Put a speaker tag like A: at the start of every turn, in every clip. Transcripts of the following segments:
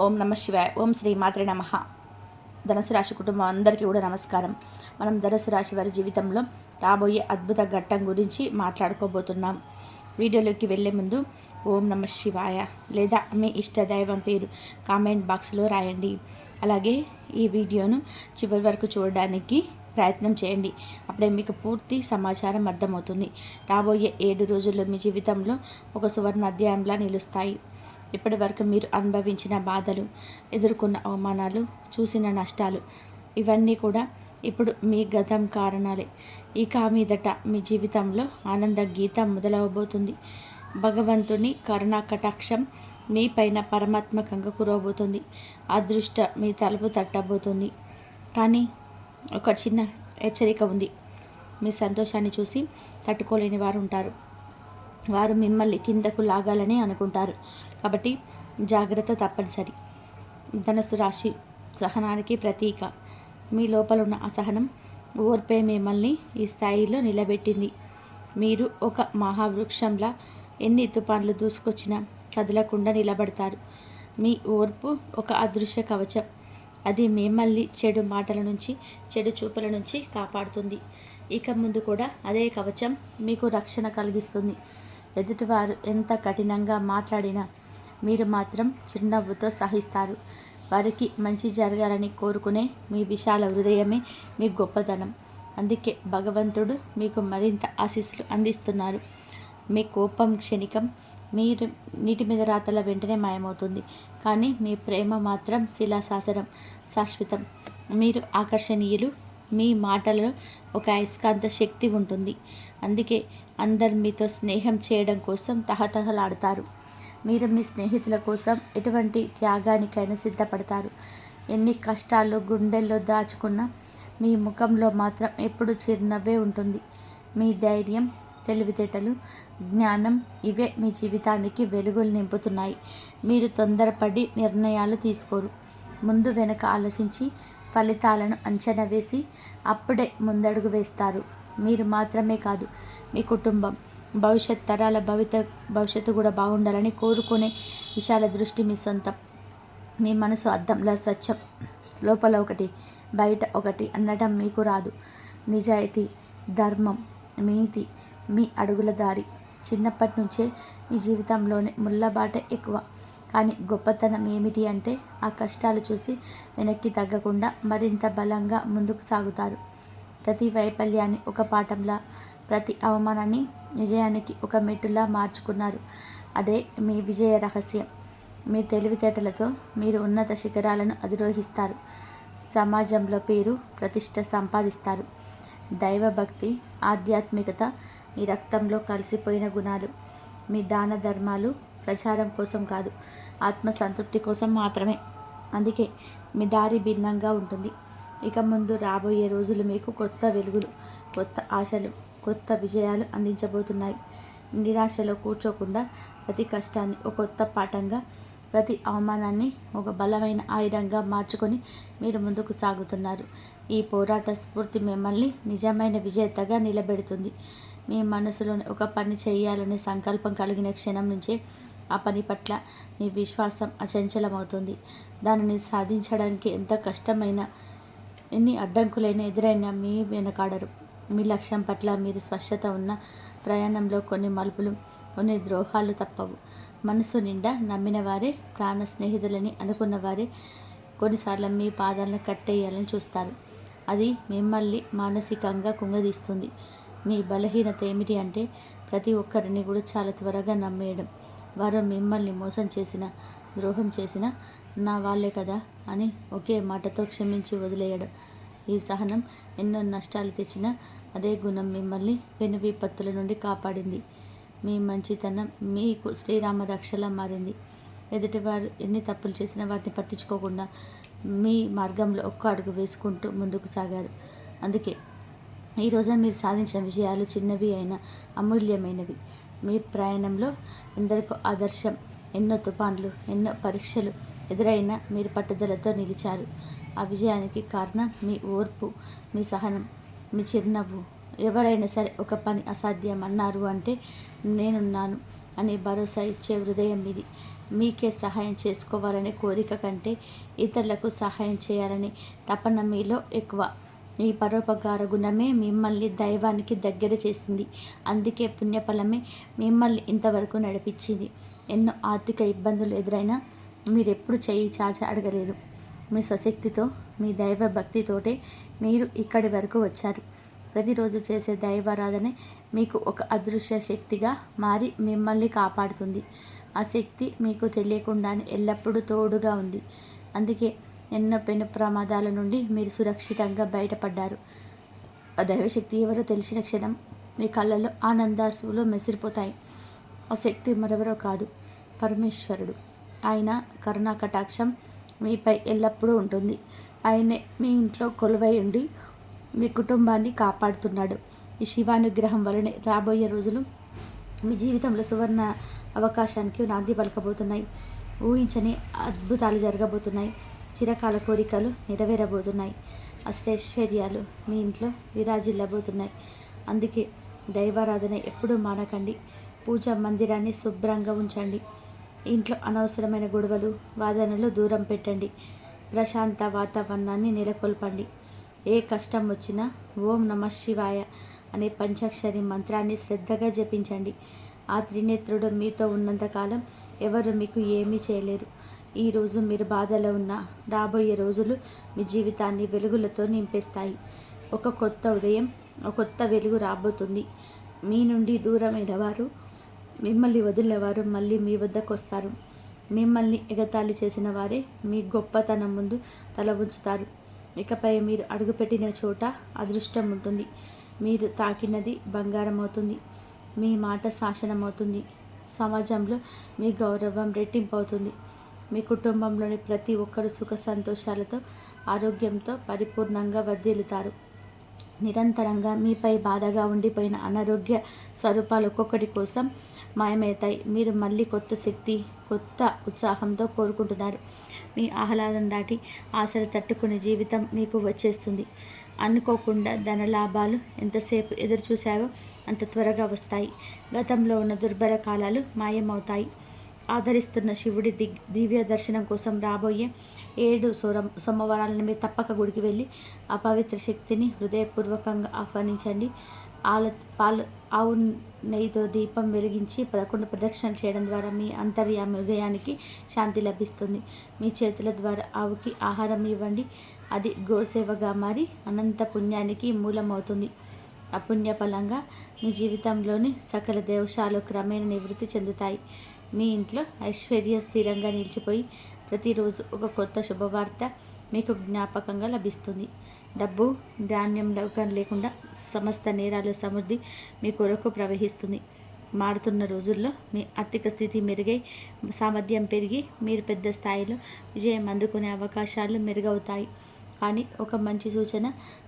A: ఓం నమ శివాయ. ఓం శ్రీ మాత్రే నమః. ధనుసు రాశి కుటుంబం అందరికీ కూడా నమస్కారం. మనం ధనుసు రాశి వారి జీవితంలో రాబోయే అద్భుత ఘట్టం గురించి మాట్లాడుకోబోతున్నాం. వీడియోలోకి వెళ్ళే ముందు ఓం నమ శివాయ లేదా మీ ఇష్ట దైవం పేరు కామెంట్ బాక్స్లో రాయండి. అలాగే ఈ వీడియోను చివరి వరకు చూడడానికి ప్రయత్నం చేయండి. అప్పుడే మీకు పూర్తి సమాచారం అర్థమవుతుంది. రాబోయే 7 రోజుల్లో మీ జీవితంలో ఒక సువర్ణ అధ్యాయంలా నిలుస్తాయి. ఇప్పటి వరకు మీరు అనుభవించిన బాధలు, ఎదుర్కొన్న అవమానాలు, చూసిన నష్టాలు ఇవన్నీ కూడా ఇప్పుడు మీ గతం కారణాలే. ఇక మీదట మీ జీవితంలో ఆనంద గీతం మొదలవబోతుంది. భగవంతుని కరుణా కటాక్షం మీ పైన పరమాత్మకంగా కురవబోతుంది. అదృష్ట మీ తలుపు తట్టబోతుంది. కానీ ఒక చిన్న హెచ్చరిక ఉంది. మీ సంతోషాన్ని చూసి తట్టుకోలేని వారు ఉంటారు. వారు మిమ్మల్ని కిందకు లాగాలని అనుకుంటారు. కాబట్టి జాగ్రత్త తప్పనిసరి. ధనుసు రాశి సహనానికి ప్రతీక. మీ లోపల ఉన్న అసహనం, ఓర్పే మిమ్మల్ని ఈ స్థాయిలో నిలబెట్టింది. మీరు ఒక మహావృక్షంలా ఎన్ని తుఫాన్లు దూసుకొచ్చినా కదలకుండా నిలబడతారు. మీ ఓర్పు ఒక అదృశ్య కవచం. అది మిమ్మల్ని చెడు మాటల నుంచి, చెడు చూపుల నుంచి కాపాడుతుంది. ఇక ముందు కూడా అదే కవచం మీకు రక్షణ కలిగిస్తుంది. ఎదుటివారు ఎంత కఠినంగా మాట్లాడినా మీరు మాత్రం చిరునవ్వుతో సహిస్తారు. వారికి మంచి జరగాలని కోరుకునే మీ విశాల హృదయమే మీ గొప్పతనం. అందుకే భగవంతుడు మీకు మరింత ఆశీస్సులు అందిస్తున్నారు. మీ కోపం క్షణికం, మీరు నీటి మీద రాతల వెంటనే మాయమవుతుంది. కానీ మీ ప్రేమ మాత్రం శిలాశాసనం, శాశ్వతం. మీరు ఆకర్షణీయులు. మీ మాటలలో ఒక అయస్కాంత శక్తి ఉంటుంది. అందుకే అందరు మీతో స్నేహం చేయడం కోసం తహతహలాడతారు. మీరు మీ స్నేహితుల కోసం ఎటువంటి త్యాగానికైనా సిద్ధపడతారు. ఎన్ని కష్టాలు గుండెల్లో దాచుకున్నా మీ ముఖంలో మాత్రం ఎప్పుడు చిరునవ్వే ఉంటుంది. మీ ధైర్యం, తెలివితేటలు, జ్ఞానం ఇవే మీ జీవితానికి వెలుగులు నింపుతున్నాయి. మీరు తొందరపడి నిర్ణయాలు తీసుకోరు. ముందు వెనక ఆలోచించి ఫలితాలను అంచనా వేసి అప్పుడే ముందడుగు వేస్తారు. మీరు మాత్రమే కాదు, మీ కుటుంబం, భవిష్యత్ తరాల భవిష్యత్తు కూడా బాగుండాలని కోరుకునే విశాల దృష్టి మీ సొంతం. మీ మనసు అద్దంలా స్వచ్ఛం. లోపల ఒకటి, బయట ఒకటి అనడం మీకు రాదు. నిజాయితీ, ధర్మం, నీతి మీ అడుగుల దారి. చిన్నప్పటి నుంచే మీ జీవితంలోనే ముళ్ళబాటే ఎక్కువ. కానీ గొప్పతనం ఏమిటి అంటే ఆ కష్టాలు చూసి వెనక్కి తగ్గకుండా మరింత బలంగా ముందుకు సాగుతారు. ప్రతి వైఫల్యాన్ని ఒక పాఠంలా, ప్రతి అవమానాన్ని విజయానికి ఒక మెట్టులా మార్చుకున్నారు. అదే మీ విజయ రహస్యం. మీ తెలివితేటలతో మీరు ఉన్నత శిఖరాలను అధిరోహిస్తారు. సమాజంలో పేరు, ప్రతిష్ట సంపాదిస్తారు. దైవభక్తి, ఆధ్యాత్మికత మీ రక్తంలో కలిసిపోయిన గుణాలు. మీ దాన ధర్మాలు ప్రచారం కోసం కాదు, ఆత్మసంతృప్తి కోసం మాత్రమే. అందుకే మీ దారి భిన్నంగా ఉంటుంది. ఇక ముందు రాబోయే రోజులు మీకు కొత్త వెలుగులు, కొత్త ఆశలు, కొత్త విజయాలు అందించబోతున్నాయి. నిరాశలో కూర్చోకుండా ప్రతి కష్టాన్ని ఒక కొత్త పాఠంగా, ప్రతి అవమానాన్ని ఒక బలమైన ఆయుధంగా మార్చుకొని మీరు ముందుకు సాగుతున్నారు. ఈ పోరాట స్ఫూర్తి మిమ్మల్ని నిజమైన విజేతగా నిలబెడుతుంది. మీ మనసులోని ఒక పని చేయాలనే సంకల్పం కలిగిన క్షణం నుంచే ఆ పని పట్ల మీ విశ్వాసం అచంచలమవుతుంది. దానిని సాధించడానికి ఎంత కష్టమైనా, ఎన్ని అడ్డంకులైనా ఎదురైనా మీ వెనకాడరు. మీ లక్ష్యం పట్ల మీరు స్పష్టత ఉన్న ప్రయాణంలో కొన్ని మలుపులు, కొన్ని ద్రోహాలు తప్పవు. మనసు నిండా నమ్మిన వారే, ప్రాణ స్నేహితులని అనుకున్న వారే కొన్నిసార్లు మీ పాదాలను కట్టేయాలని చూస్తారు. అది మిమ్మల్ని మానసికంగా కుంగదీస్తుంది. మీ బలహీనత ఏమిటి అంటే ప్రతి ఒక్కరిని కూడా చాలా త్వరగా నమ్మేయడం. వారు మిమ్మల్ని మోసం చేసిన, ద్రోహం చేసిన నా వాళ్ళే కదా అని ఒకే మాటతో క్షమించి వదిలేయడం. ఈ సహనం ఎన్నో నష్టాలు తెచ్చినా అదే గుణం మిమ్మల్ని పెను విపత్తుల నుండి కాపాడింది. మీ మంచితనం మీకు శ్రీరామ రక్షలా మారింది. ఎదుటివారు ఎన్ని తప్పులు చేసినా వాటిని పట్టించుకోకుండా మీ మార్గంలో ఒక్క అడుగు వేసుకుంటూ ముందుకు సాగారు. అందుకే ఈరోజు మీరు సాధించిన విజయాలు చిన్నవి అయినా అమూల్యమైనవి. మీ ప్రయాణంలో ఎందరికో ఆదర్శం. ఎన్నో తుఫాన్లు, ఎన్నో పరీక్షలు ఎదురైనా మీరు పట్టుదలతో నిలిచారు. ఆ విజయానికి కారణం మీ ఓర్పు, మీ సహనం, మీ చిరునవ్వు. ఎవరైనా సరే ఒక పని అసాధ్యం అన్నారు అంటే నేనున్నాను అని భరోసా ఇచ్చే హృదయం ఇది. మీకే సహాయం చేసుకోవాలనే కోరిక కంటే ఇతరులకు సహాయం చేయాలని తపన మీలో ఎక్కువ. ఈ పరోపకార గుణమే మిమ్మల్ని దైవానికి దగ్గర చేసింది. అందుకే పుణ్యఫలమే మిమ్మల్ని ఇంతవరకు నడిపించింది. ఎన్నో ఆర్థిక ఇబ్బందులు ఎదురైనా మీరెప్పుడు చెయ్యి చాచి అడగలేరు. మీ స్వశక్తితో, మీ దైవ భక్తితోటే మీరు ఇక్కడి వరకు వచ్చారు. ప్రతిరోజు చేసే దైవారాధనే మీకు ఒక అదృశ్య శక్తిగా మారి మిమ్మల్ని కాపాడుతుంది. ఆ శక్తి మీకు తెలియకుండానే ఎల్లప్పుడూ తోడుగా ఉంది. అందుకే ఎన్నో పెను ప్రమాదాల నుండి మీరు సురక్షితంగా బయటపడ్డారు. ఆ దైవశక్తి ఎవరో తెలిసిన క్షణం మీ కళ్ళల్లో ఆనందాసులు మెసిరిపోతాయి. ఆ శక్తి మరెవరో కాదు, పరమేశ్వరుడు. ఆయన కరుణా కటాక్షం మీపై ఎల్లప్పుడూ ఉంటుంది. ఆయనే మీ ఇంట్లో కొలువై ఉండి మీ కుటుంబాన్ని కాపాడుతున్నాడు. ఈ శివానుగ్రహం వలనే రాబోయే రోజులు మీ జీవితంలో సువర్ణ అవకాశానికి నాంది పలకబోతున్నాయి. ఊహించని అద్భుతాలు జరగబోతున్నాయి. చిరకాల కోరికలు నెరవేరబోతున్నాయి. అష్టైశ్వర్యాలు మీ ఇంట్లో విరాజిల్లబోతున్నాయి. అందుకే దైవారాధన ఎప్పుడూ మానకండి. పూజా మందిరాన్ని శుభ్రంగా ఉంచండి. ఇంట్లో అనవసరమైన గొడవలు, వాదనలు దూరం పెట్టండి. ప్రశాంత వాతావరణాన్ని నెలకొల్పండి. ఏ కష్టం వచ్చినా ఓం నమః శివాయ అనే పంచాక్షరి మంత్రాన్ని శ్రద్ధగా జపించండి. ఆ త్రినేత్రుడు మీతో ఉన్నంతకాలం ఎవరు మీకు ఏమీ చేయలేరు. ఈరోజు మీరు బాధలో ఉన్న రాబోయే రోజులు మీ జీవితాన్ని వెలుగులతో నింపేస్తాయి. ఒక కొత్త ఉదయం, ఒక కొత్త వెలుగు రాబోతుంది. మీ నుండి దూరమైన వారు, మిమ్మల్ని వదిలేవారు మళ్ళీ మీ వద్దకు వస్తారు. మిమ్మల్ని ఎగతాళి చేసిన వారే మీ గొప్పతనం ముందు తల ఉంచుతారు. ఇకపై మీరు అడుగుపెట్టిన చోట అదృష్టం ఉంటుంది. మీరు తాకినది బంగారం అవుతుంది. మీ మాట శాసనమవుతుంది. సమాజంలో మీ గౌరవం రెట్టింపు అవుతుంది. మీ కుటుంబంలోని ప్రతి ఒక్కరు సుఖ సంతోషాలతో, ఆరోగ్యంతో పరిపూర్ణంగా వర్ధిల్లుతారు. నిరంతరంగా మీపై బాధగా ఉండిపోయిన అనారోగ్య స్వరూపాలు ఒక్కొక్కటి కోసం మాయమవుతాయి. మీరు మళ్ళీ కొత్త శక్తి, కొత్త ఉత్సాహంతో కోరుకుంటున్నారు. మీ ఆహ్లాదం దాటి ఆశలు తట్టుకునే జీవితం మీకు వచ్చేస్తుంది. అనుకోకుండా ధనలాభాలు ఎంతసేపు ఎదురు చూశావో అంత త్వరగా వస్తాయి. గతంలో ఉన్న దుర్భర కాలాలు మాయమవుతాయి. ఆదరిస్తున్న శివుడి దివ్య దర్శనం కోసం రాబోయే 7 సోమవారాలను మీరు తప్పక గుడికి వెళ్ళి ఆ పవిత్ర శక్తిని హృదయపూర్వకంగా ఆహ్వానించండి. ఆవు నెయ్యితో దీపం వెలిగించి 11 ప్రదక్షిణలు చేయడం ద్వారా మీ అంతర్యామి హృదయానికి శాంతి లభిస్తుంది. మీ చేతుల ద్వారా ఆవుకి ఆహారం ఇవ్వండి. అది గోసేవగా మారి అనంత పుణ్యానికి మూలమవుతుంది. ఆ పుణ్యఫలంగా మీ జీవితంలోని సకల దోషాలు క్రమేణా నివృత్తి చెందుతాయి. మీ ఇంట్లో ఐశ్వర్యం స్థిరంగా నిలిచిపోయి ప్రతిరోజు ఒక కొత్త శుభవార్త మీకు జ్ఞాపకంగా లభిస్తుంది. డబ్బు, ధాన్యం లేకుండా సమస్త నేరాలు సమృద్ధి మీ కొరకు ప్రవహిస్తుంది. మారుతున్న రోజుల్లో మీ ఆర్థిక స్థితి మెరుగై సామర్థ్యం పెరిగి మీరు పెద్ద స్థాయిలో విజయం అందుకునే అవకాశాలు మెరుగవుతాయి. కానీ ఒక మంచి సూచన,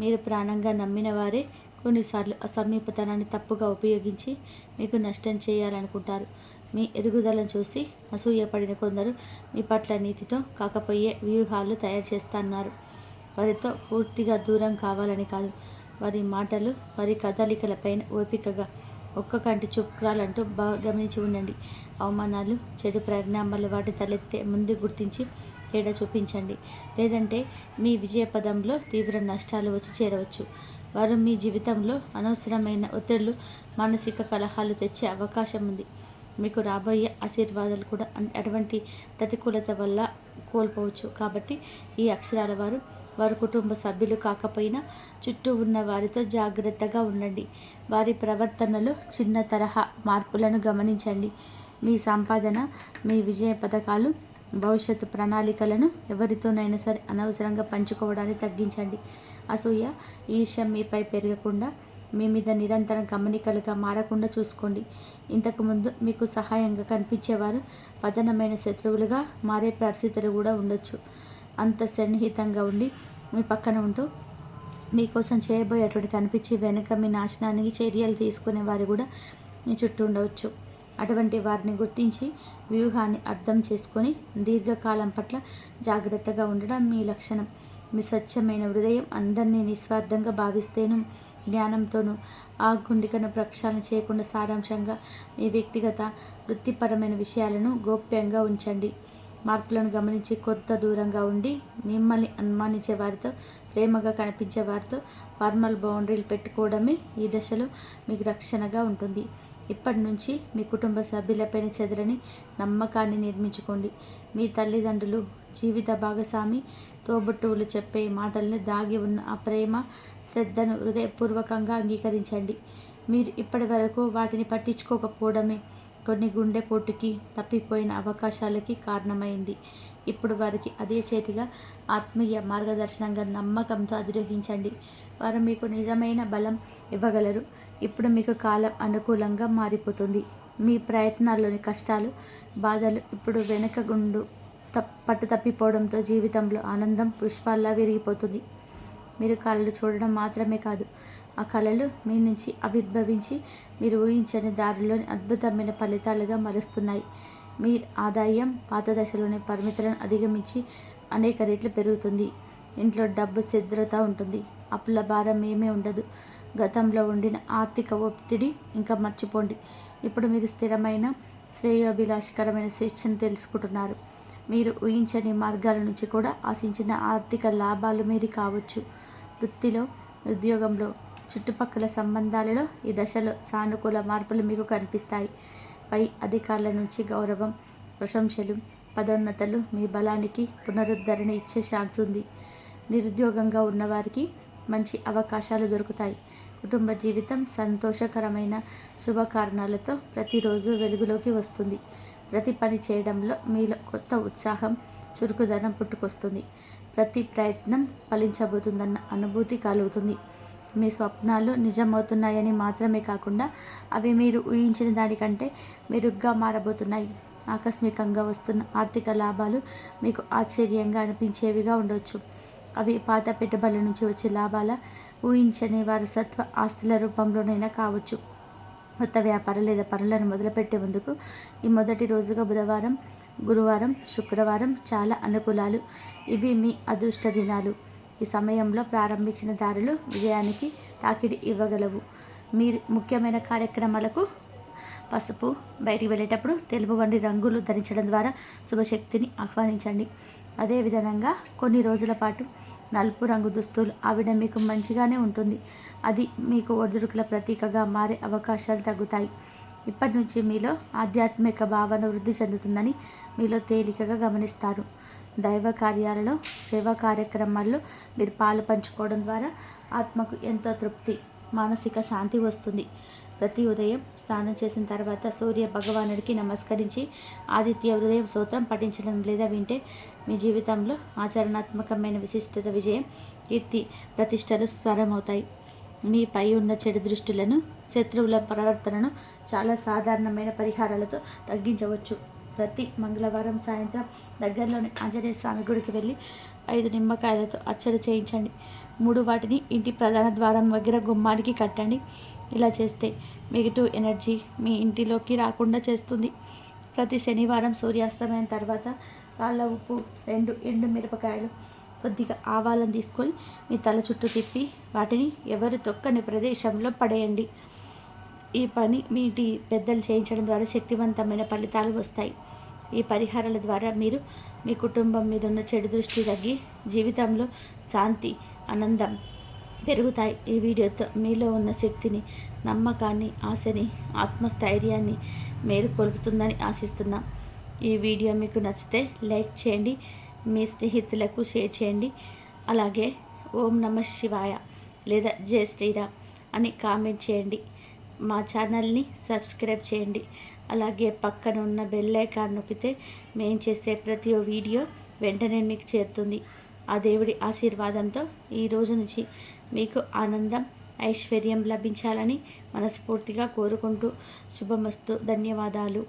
A: మీరు ప్రాణంగా నమ్మిన వారే కొన్నిసార్లు అసమీపతనాన్ని తప్పుగా ఉపయోగించి మీకు నష్టం చేయాలనుకుంటారు. మీ ఎదుగుదలను చూసి అసూయపడిన కొందరు మీ పట్ల నీతితో కాకపోయే వ్యూహాలు తయారు చేస్తున్నారు. వారితో పూర్తిగా దూరం కావాలని కాదు, వారి మాటలు, వారి కదలికలపైన ఓపికగా ఒక్క కంటి చుక్రాలంటూ గమనించి ఉండండి. అవమానాలు, చెడు పరిణామాలు వాటి తలెత్తే ముందు గుర్తించి తేడా చూపించండి. లేదంటే మీ విజయ పదంలో తీవ్ర నష్టాలు వచ్చి చేరవచ్చు. వారు మీ జీవితంలో అనవసరమైన ఒత్తిళ్లు, మానసిక కలహాలు తెచ్చే అవకాశం ఉంది. మీకు రాబోయే ఆశీర్వాదాలు కూడా అటువంటి ప్రతికూలత వల్ల కోల్పోవచ్చు. కాబట్టి ఈ అక్షరాల వారి కుటుంబ సభ్యులు కాకపోయినా చుట్టూ ఉన్న వారితో జాగ్రత్తగా ఉండండి. వారి ప్రవర్తనలో చిన్న తరహా మార్పులను గమనించండి. మీ సంపాదన, మీ విజయ పథకాలు, భవిష్యత్తు ప్రణాళికలను ఎవరితోనైనా సరే అనవసరంగా పంచుకోవడాన్ని తగ్గించండి. అసూయ, ఈర్ష్య మీపై పెరగకుండా, మీ మీద నిరంతరం గమనికలుగా మారకుండా చూసుకోండి. ఇంతకుముందు మీకు సహాయంగా కనిపించేవారు పతనమైన శత్రువులుగా మారే పరిస్థితులు కూడా ఉండొచ్చు. అంత సన్నిహితంగా ఉండి మీ పక్కన ఉంటూ మీకోసం చేయబోయేటువంటి కనిపించి వెనుక మీ నాశనానికి చర్యలు తీసుకునే వారు కూడా మీ చుట్టూ ఉండవచ్చు. అటువంటి వారిని గుర్తించి వ్యూహాన్ని అర్థం చేసుకొని దీర్ఘకాలం పట్ల జాగ్రత్తగా ఉండడం మీ లక్షణం. మీ స్వచ్ఛమైన హృదయం అందరినీ నిస్వార్థంగా భావిస్తేను, జ్ఞానంతోనూ ఆ గుండికను ప్రక్షాళన చేయకుండా సారాంశంగా మీ వ్యక్తిగత వృత్తిపరమైన విషయాలను గోప్యంగా ఉంచండి. మార్పులను గమనించి కొంత దూరంగా ఉండి మిమ్మల్ని అనుమానించే వారితో, ప్రేమగా కనిపించే వారితో ఫార్మల్ బౌండరీలు పెట్టుకోవడమే ఈ దశలో మీకు రక్షణగా ఉంటుంది. ఇప్పటి నుంచి మీ కుటుంబ సభ్యులపైన చెదరని నమ్మకాన్ని నిర్మించుకోండి. మీ తల్లిదండ్రులు, జీవిత భాగస్వామి, తోబుట్టువులు చెప్పే మాటల్ని దాగి ఉన్న ఆ ప్రేమ, శ్రద్ధను హృదయపూర్వకంగా అంగీకరించండి. మీరు ఇప్పటి వరకు వాటిని పట్టించుకోకపోవడమే కొన్ని గుండెపోటుకి, తప్పిపోయిన అవకాశాలకి కారణమైంది. ఇప్పుడు వారికి అదే చేతిగా ఆత్మీయ మార్గదర్శనంగా నమ్మకంతో అధిరోహించండి. వారు మీకు నిజమైన బలం ఇవ్వగలరు. ఇప్పుడు మీకు కాలం అనుకూలంగా మారిపోతుంది. మీ ప్రయత్నాల్లోని కష్టాలు, బాధలు ఇప్పుడు వెనకగుండు పట్టు తప్పిపోవడంతో జీవితంలో ఆనందం పుష్పాల్లా విరిగిపోతుంది. మీరు కళలు చూడడం మాత్రమే కాదు, ఆ కళలు మీ నుంచి ఆవిర్భవించి మీరు ఊహించని దారిలోని అద్భుతమైన ఫలితాలుగా మరుస్తున్నాయి. మీ ఆదాయం పాత దశలోని పరిమితులను అధిగమించి అనేక రెట్లు పెరుగుతుంది. ఇంట్లో డబ్బు స్థిరత ఉంటుంది. అప్పుల భారం ఏమీ ఉండదు. గతంలో ఉండిన ఆర్థిక ఒత్తిడి ఇంకా మర్చిపోండి. ఇప్పుడు మీరు స్థిరమైన, శ్రేయోభిలాషకరమైన స్వేచ్ఛను తెలుసుకుంటున్నారు. మీరు ఊహించని మార్గాల నుంచి కూడా ఆశించిన ఆర్థిక లాభాలు మీది కావచ్చు. వృత్తిలో, ఉద్యోగంలో, చుట్టుపక్కల సంబంధాలలో ఈ దశలో సానుకూల మార్పులు మీకు కనిపిస్తాయి. పై అధికారుల నుంచి గౌరవం, ప్రశంసలు, పదోన్నతలు మీ బలానికి పునరుద్ధరణ ఇచ్చే ఛాన్స్ ఉంది. నిరుద్యోగంగా ఉన్నవారికి మంచి అవకాశాలు దొరుకుతాయి. కుటుంబ జీవితం సంతోషకరమైన శుభకారణాలతో ప్రతిరోజు వెలుగులోకి వస్తుంది. ప్రతి పని చేయడంలో మీలో కొత్త ఉత్సాహం, చురుకుదనం పుట్టుకొస్తుంది. ప్రతి ప్రయత్నం ఫలించబోతుందన్న అనుభూతి కలుగుతుంది. మీ స్వప్నాలు నిజమవుతున్నాయని మాత్రమే కాకుండా అవి మీరు ఊహించిన దానికంటే మెరుగ్గా మారబోతున్నాయి. ఆకస్మికంగా వస్తున్న ఆర్థిక లాభాలు మీకు ఆశ్చర్యంగా అనిపించేవిగా ఉండవచ్చు. అవి పాత పెట్టుబడుల నుంచి వచ్చే లాభాల, ఊహించని వారసత్వ ఆస్తుల రూపంలోనైనా కావచ్చు. కొత్త వ్యాపారం లేదా పనులను మొదలుపెట్టే ముందుకు ఈ మొదటి రోజుగా బుధవారం, గురువారం, శుక్రవారం చాలా అనుకూలాలు. ఇవి మీ అదృష్ట దినాలు. ఈ సమయంలో ప్రారంభించిన దారులు విజయానికి తాకిడి ఇవ్వగలవు. మీరు ముఖ్యమైన కార్యక్రమాలకు పసుపు, బయటికి వెళ్ళేటప్పుడు తెలుపు వంటి రంగులు ధరించడం ద్వారా శుభశక్తిని ఆహ్వానించండి. అదేవిధంగా కొన్ని రోజుల పాటు నలుపు రంగు దుస్తులు ఆవిడ మీకు మంచిగానే ఉంటుంది. అది మీకు ఒడిదుడుకుల ప్రతీకగా మారే అవకాశాలు తగ్గుతాయి. ఇప్పటి నుంచి మీలో ఆధ్యాత్మిక భావన వృద్ధి చెందుతుందని మీలో తేలికగా గమనిస్తారు. దైవ కార్యాలలో, సేవా కార్యక్రమాల్లో మీరు పాలు పంచుకోవడం ద్వారా ఆత్మకు ఎంతో తృప్తి, మానసిక శాంతి వస్తుంది. ప్రతి ఉదయం స్నానం చేసిన తర్వాత సూర్య భగవానుడికి నమస్కరించి ఆదిత్య హృదయం స్తోత్రం పఠించడం లేదా వింటే మీ జీవితంలో ఆచరణాత్మకమైన విశిష్టత, విజయం, కీర్తి, ప్రతిష్టలు స్వరమవుతాయి. మీపై ఉన్న చెడు దృష్టిలను, శత్రువుల ప్రవర్తనను చాలా సాధారణమైన పరిహారాలతో తగ్గించవచ్చు. ప్రతి మంగళవారం సాయంత్రం దగ్గరలోని ఆంజనేయ స్వామి గుడికి వెళ్ళి 5 నిమ్మకాయలతో అర్చన చేయించండి. 3 వాటిని ఇంటి ప్రధాన ద్వారం దగ్గర గుమ్మానికి కట్టండి. ఇలా చేస్తే నెగిటివ్ ఎనర్జీ మీ ఇంటిలోకి రాకుండా చేస్తుంది. ప్రతి శనివారం సూర్యాస్తమయం తర్వాత రాళ్ళ ఉప్పు, 2 ఎండు మిరపకాయలు, కొద్దిగా ఆవాలను తీసుకొని మీ తల చుట్టూ తిప్పి వాటిని ఎవరు తొక్కని ప్రదేశంలో పడేయండి. ఈ పని మీ ఇంటి పెద్దలు చేయించడం ద్వారా శక్తివంతమైన ఫలితాలు వస్తాయి. ఈ పరిహారాల ద్వారా మీరు మీ కుటుంబం మీద ఉన్న చెడు దృష్టి తగ్గి జీవితంలో శాంతి, ఆనందం పెరుగుతాయి. ఈ వీడియోతో మీలో ఉన్న శక్తిని, నమ్మకాన్ని, ఆశని, ఆత్మస్థైర్యాన్ని మేలుకొల్పుతుందని ఆశిస్తున్నాం. ఈ వీడియో మీకు నచ్చితే లైక్ చేయండి, మీ స్నేహితులకు షేర్ చేయండి. అలాగే ఓం నమః శివాయ లేదా జై శ్రీరామ్ అని కామెంట్ చేయండి. మా ఛానల్ని సబ్స్క్రైబ్ చేయండి. అలాగే పక్కన ఉన్న బెల్ ఐకాన్ నొక్కితే మేము చేసే ప్రతి వీడియో వెంటనే మీకు చేరుతుంది. ఆ దేవుడి ఆశీర్వాదంతో ఈ రోజు నుంచి మీకు ఆనందం, ఐశ్వర్యం లభించాలని మనస్ఫూర్తిగా కోరుకుంటూ శుభమస్తు. ధన్యవాదాలు.